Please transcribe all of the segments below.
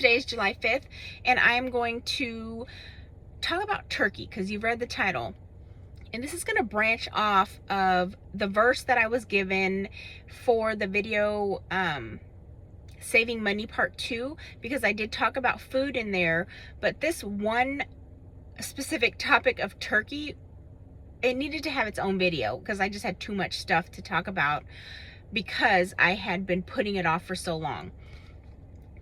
Today is July 5th, and I'm going to talk about turkey because you've read the title. And this is going to branch off of the verse that I was given for the video Saving Money Part 2, because I did talk about food in there, but this one specific topic of turkey, it needed to have its own video because I just had too much stuff to talk about because I had been putting it off for so long.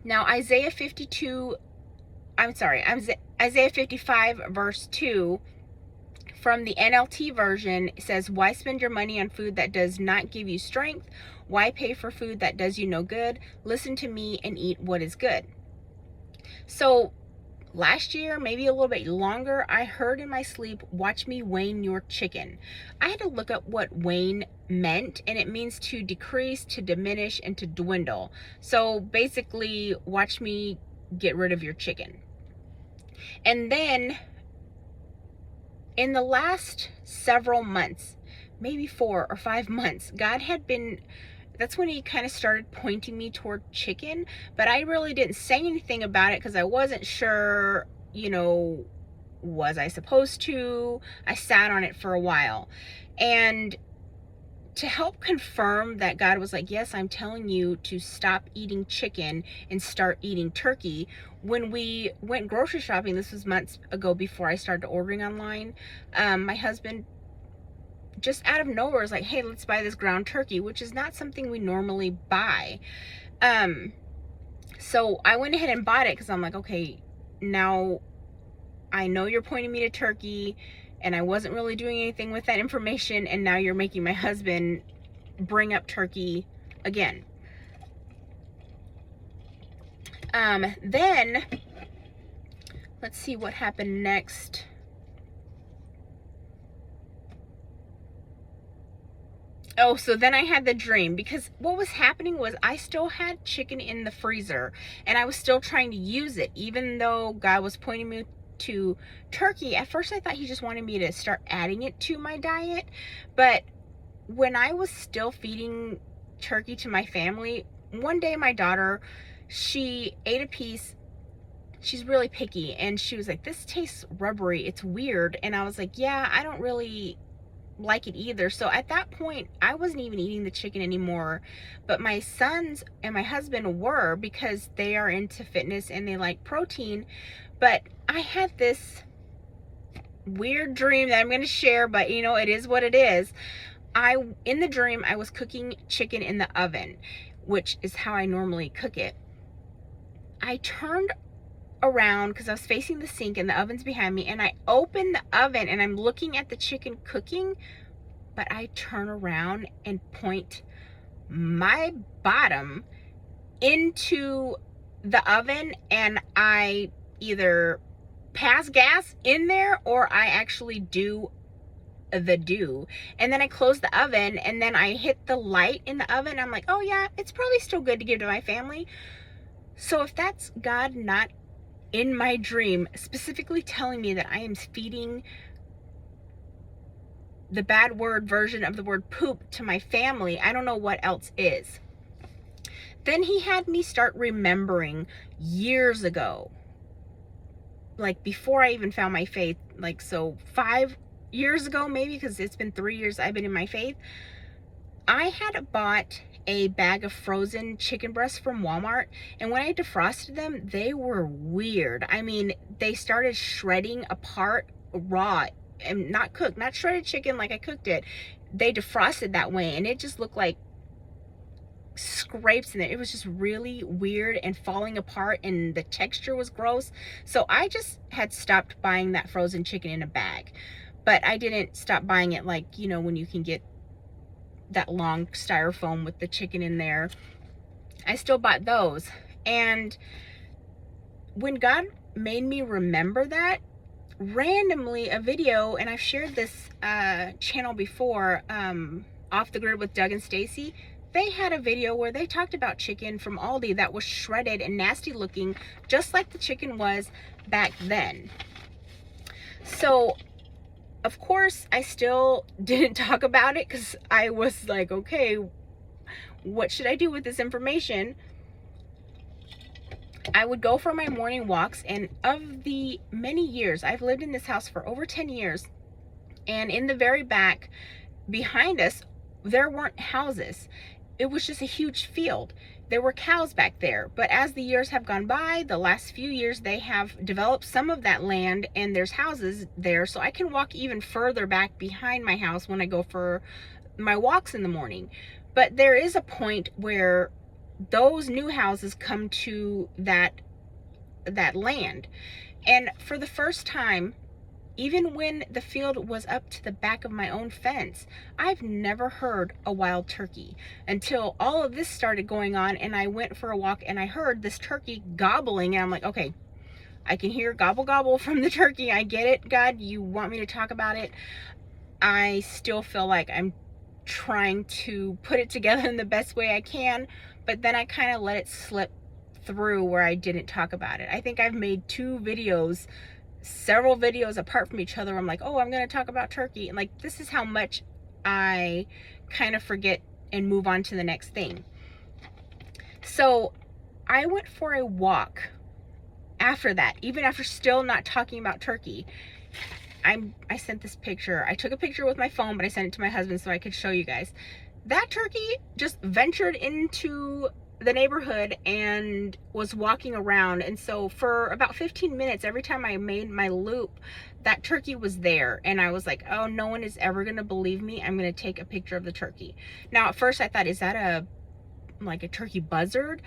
Now, Isaiah 55 verse 2 from the NLT version says, "Why spend your money on food that does not give you strength? Why pay for food that does you no good? Listen to me and eat what is good." So last year, maybe a little bit longer, I heard in my sleep, "Watch me wane your chicken." I had to look up what wane meant, and it means to decrease, to diminish, and to dwindle. So basically, watch me get rid of your chicken. And then in the last several months, maybe 4 or 5 months, God had been, that's when he kind of started pointing me toward chicken, but I really didn't say anything about it because I wasn't sure, was I supposed to? I sat on it for a while. And to help confirm that God was like, yes, I'm telling you to stop eating chicken and start eating turkey. When we went grocery shopping, this was months ago before I started ordering online, my husband just out of nowhere was like, "Hey, let's buy this ground turkey," which is not something we normally buy. So I went ahead and bought it because I'm like, okay, now I know you're pointing me to turkey and I wasn't really doing anything with that information, and now you're making my husband bring up turkey again. Then let's see what happened next. Oh, so then I had the dream, because what was happening was I still had chicken in the freezer and I was still trying to use it, even though God was pointing me to turkey. At first I thought he just wanted me to start adding it to my diet, but when I was still feeding turkey to my family, one day my daughter, she ate a piece. She's really picky, and she was like, "This tastes rubbery, it's weird." And I was like, "Yeah, I don't really like it either." So at that point, I wasn't even eating the chicken anymore, but my sons and my husband were, because they are into fitness and they like protein. But I had this weird dream that I'm going to share, but it is what it is. In the dream, I was cooking chicken in the oven, which is how I normally cook it. I turned around because I was facing the sink and the oven's behind me, and I open the oven and I'm looking at the chicken cooking, but I turn around and point my bottom into the oven, and I either pass gas in there or I actually do the do. And then I close the oven, and then I hit the light in the oven. I'm like, oh yeah, it's probably still good to give to my family. So if that's God not in my dream specifically telling me that I am feeding the bad word version of the word poop to my family, I don't know what else is. Then he had me start remembering years ago, like before I even found my faith, like, so 5 years ago maybe, because it's been 3 years I've been in my faith. I had bought a bag of frozen chicken breasts from Walmart, and when I defrosted them, they were weird. I mean, they started shredding apart raw and not cooked, not shredded chicken like I cooked it. They defrosted that way, and it just looked like scrapes in there. It was just really weird and falling apart, and the texture was gross. So I just had stopped buying that frozen chicken in a bag. But I didn't stop buying it like, when you can get that long styrofoam with the chicken in there. I still bought those. And when God made me remember that, randomly a video, and I've shared this channel before, Off the Grid with Doug and Stacy, they had a video where they talked about chicken from Aldi that was shredded and nasty looking, just like the chicken was back then. So of course, I still didn't talk about it because I was like, okay, what should I do with this information? I would go for my morning walks, and of the many years, I've lived in this house for over 10 years, and in the very back behind us, there weren't houses. It was just a huge field. There were cows back there, but as the years have gone by, the last few years, they have developed some of that land and there's houses there, so I can walk even further back behind my house when I go for my walks in the morning. But there is a point where those new houses come to that land, and for the first time, even when the field was up to the back of my own fence, I've never heard a wild turkey until all of this started going on, and I went for a walk and I heard this turkey gobbling, and I'm like, okay, I can hear gobble gobble from the turkey. I get it, God, you want me to talk about it. I still feel like I'm trying to put it together in the best way I can, but then I kind of let it slip through where I didn't talk about it. I think I've made several videos apart from each other. I'm like, oh, I'm going to talk about turkey. And like, this is how much I kind of forget and move on to the next thing. So I went for a walk after that, even after still not talking about turkey. I sent this picture. I took a picture with my phone, but I sent it to my husband so I could show you guys. That turkey just ventured into the neighborhood and was walking around, and so for about 15 minutes, every time I made my loop, that turkey was there, and I was like, oh, no one is ever gonna believe me. I'm gonna take a picture of the turkey. Now at first I thought, is that like a turkey buzzard,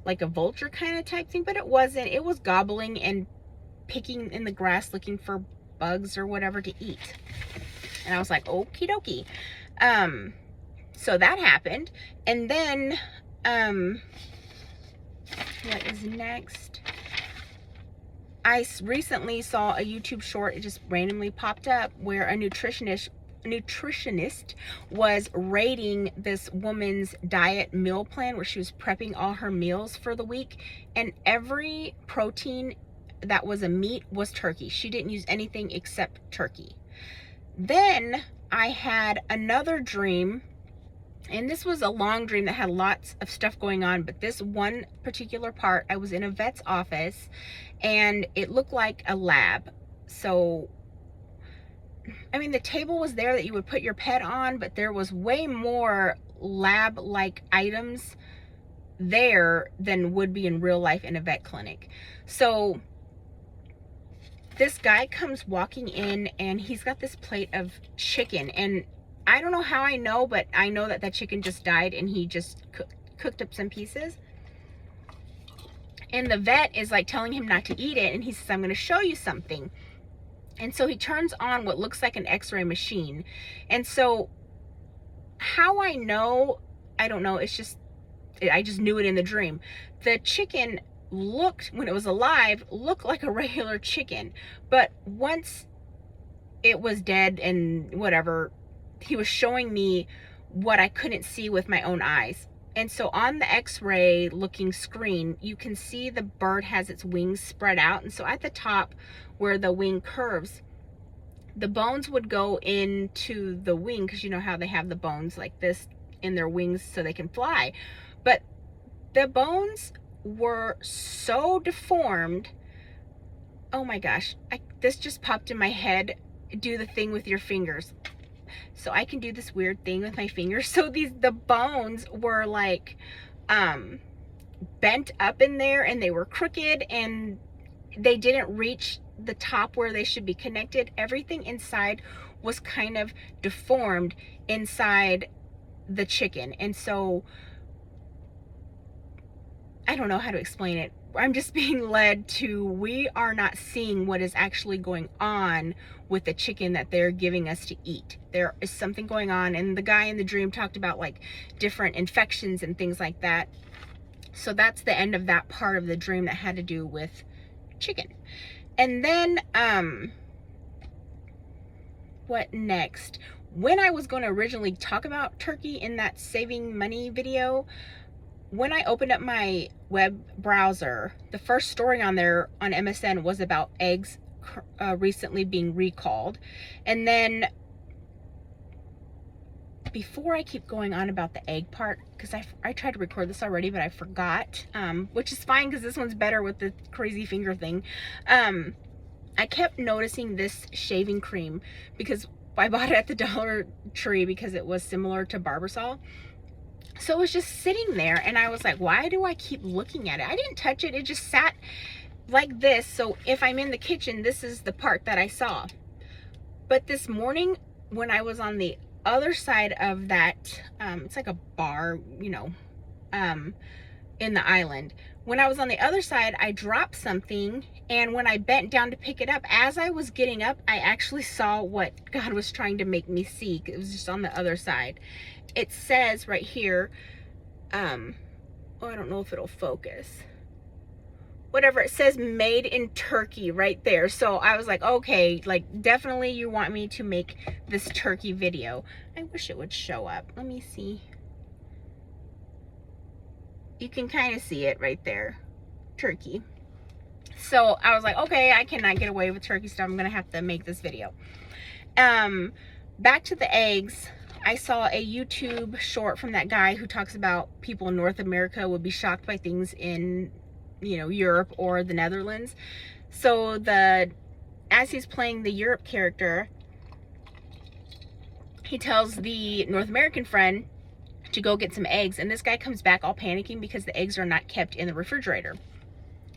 like a vulture kind of type thing? But it wasn't. It was gobbling and picking in the grass looking for bugs or whatever to eat. And I was like, okie dokie. So that happened, and then what is next? I recently saw a YouTube short, it just randomly popped up, where a nutritionist was rating this woman's diet meal plan, where she was prepping all her meals for the week, and every protein that was a meat was turkey. She didn't use anything except turkey. Then I had another dream, and this was a long dream that had lots of stuff going on, but this one particular part, I was in a vet's office and it looked like a lab. So, I mean, the table was there that you would put your pet on, but there was way more lab-like items there than would be in real life in a vet clinic. So this guy comes walking in and he's got this plate of chicken, and I don't know how I know, but I know that that chicken just died and he just cooked up some pieces. And the vet is like telling him not to eat it, and he says, I'm going to show you something. And so he turns on what looks like an x-ray machine. And so how I know, I don't know, it's just, I just knew it in the dream. The chicken looked, when it was alive, looked like a regular chicken, but once it was dead and whatever, he was showing me what I couldn't see with my own eyes. And so on the x-ray looking screen, you can see the bird has its wings spread out, and so at the top where the wing curves, the bones would go into the wing, because you know how they have the bones like this in their wings so they can fly. But the bones were so deformed. Oh my gosh, this just popped in my head. Do the thing with your fingers. So I can do this weird thing with my fingers. So the bones were like bent up in there, and they were crooked, and they didn't reach the top where they should be connected. Everything inside was kind of deformed inside the chicken. And so I don't know how to explain it. I'm just being led to, we are not seeing what is actually going on with the chicken that they're giving us to eat. There is something going on, and the guy in the dream talked about like different infections and things like that. So that's the end of that part of the dream that had to do with chicken. And then what next? When I was going to originally talk about turkey in that saving money video, when I opened up my web browser, the first story on there on MSN was about eggs recently being recalled. And then before I keep going on about the egg part, because I tried to record this already, but I forgot, which is fine because this one's better with the crazy finger thing. I kept noticing this shaving cream because I bought it at the Dollar Tree because it was similar to Barbasol. So it was just sitting there and I was like, why do I keep looking at it? I didn't touch it. It just sat like this. So if I'm in the kitchen, this is the part that I saw. But this morning when I was on the other side of that, it's like a bar, you know, in the island. When I was on the other side, I dropped something, and when I bent down to pick it up, as I was getting up, I actually saw what God was trying to make me see. It was just on the other side. It says right here, oh, I don't know if it'll focus. Whatever, it says made in Turkey right there. So I was like, okay, like definitely you want me to make this turkey video. I wish it would show up. Let me see. You can kind of see it right there, turkey. So I was like, okay, I cannot get away with turkey stuff. I'm gonna have to make this video. Back to the eggs. I saw a YouTube short from that guy who talks about people in North America would be shocked by things in, you know, Europe or the Netherlands. So as he's playing the Europe character, he tells the North American friend to go get some eggs, and this guy comes back all panicking because the eggs are not kept in the refrigerator.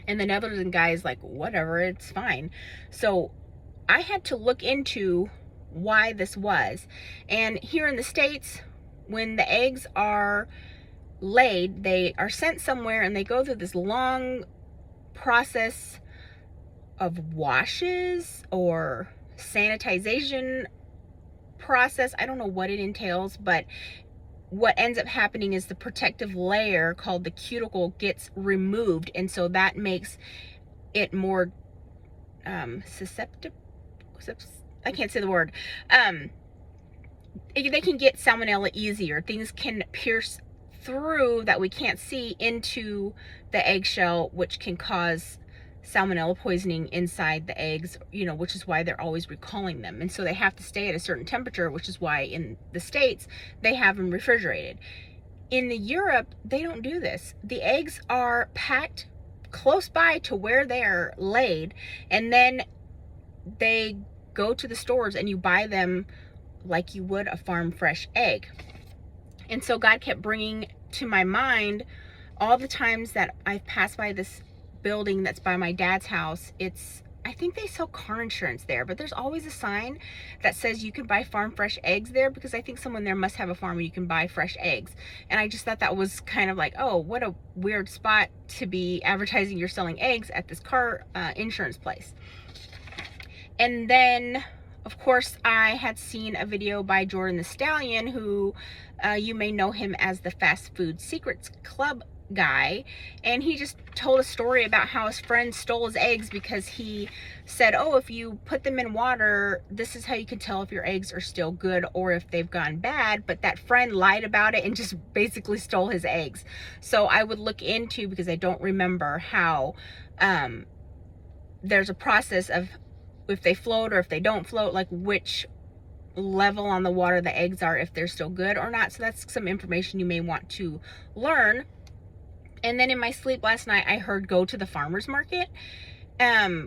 And the Netherlands guy is like, whatever, it's fine. So I had to look into why this was. And here in the States, when the eggs are laid, they are sent somewhere and they go through this long process of washes or sanitization process. I don't know what it entails, but what ends up happening is the protective layer called the cuticle gets removed, and so that makes it more susceptible. I can't say the word. They can get salmonella easier. Things can pierce through that we can't see into the eggshell, which can cause salmonella poisoning inside the eggs, you know, which is why they're always recalling them. And so they have to stay at a certain temperature, which is why in the States they have them refrigerated. In the Europe, they don't do this. The eggs are packed close by to where they're laid, and then they go to the stores and you buy them like you would a farm fresh egg. And so God kept bringing to my mind all the times that I've passed by this building that's by my dad's house. I think they sell car insurance there, but there's always a sign that says you can buy farm fresh eggs there, because I think someone there must have a farm where you can buy fresh eggs. And I just thought that was kind of like, oh, what a weird spot to be advertising you're selling eggs at this car insurance place. And then, of course, I had seen a video by Jordan the Stallion, who you may know him as the Fast Food Secrets Club guy, and he just told a story about how his friend stole his eggs because he said, oh, if you put them in water, this is how you can tell if your eggs are still good or if they've gone bad. But that friend lied about it and just basically stole his eggs. So I would look into, because I don't remember how there's a process of if they float or if they don't float, like which level on the water the eggs are, if they're still good or not. So that's some information you may want to learn. And then in my sleep last night, I heard go to the farmer's market,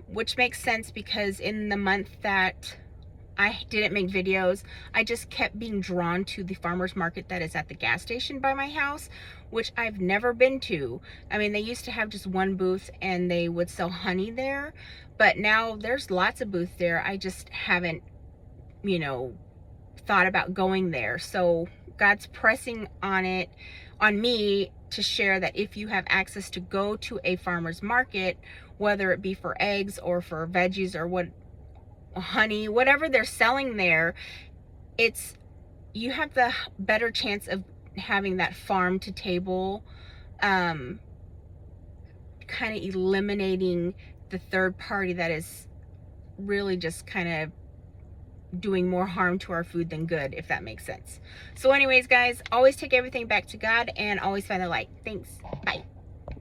which makes sense because in the month that I didn't make videos, I just kept being drawn to the farmer's market that is at the gas station by my house, which I've never been to. I mean, they used to have just one booth and they would sell honey there, but now there's lots of booths there. I just haven't, you know, thought about going there. So God's pressing on me to share that if you have access to go to a farmer's market, whether it be for eggs or for veggies or honey, whatever they're selling there, you have the better chance of having that farm to table, kind of eliminating the third party that is really just kind of doing more harm to our food than good, if that makes sense. So anyways, guys, always take everything back to God and always find the light. Thanks. Bye.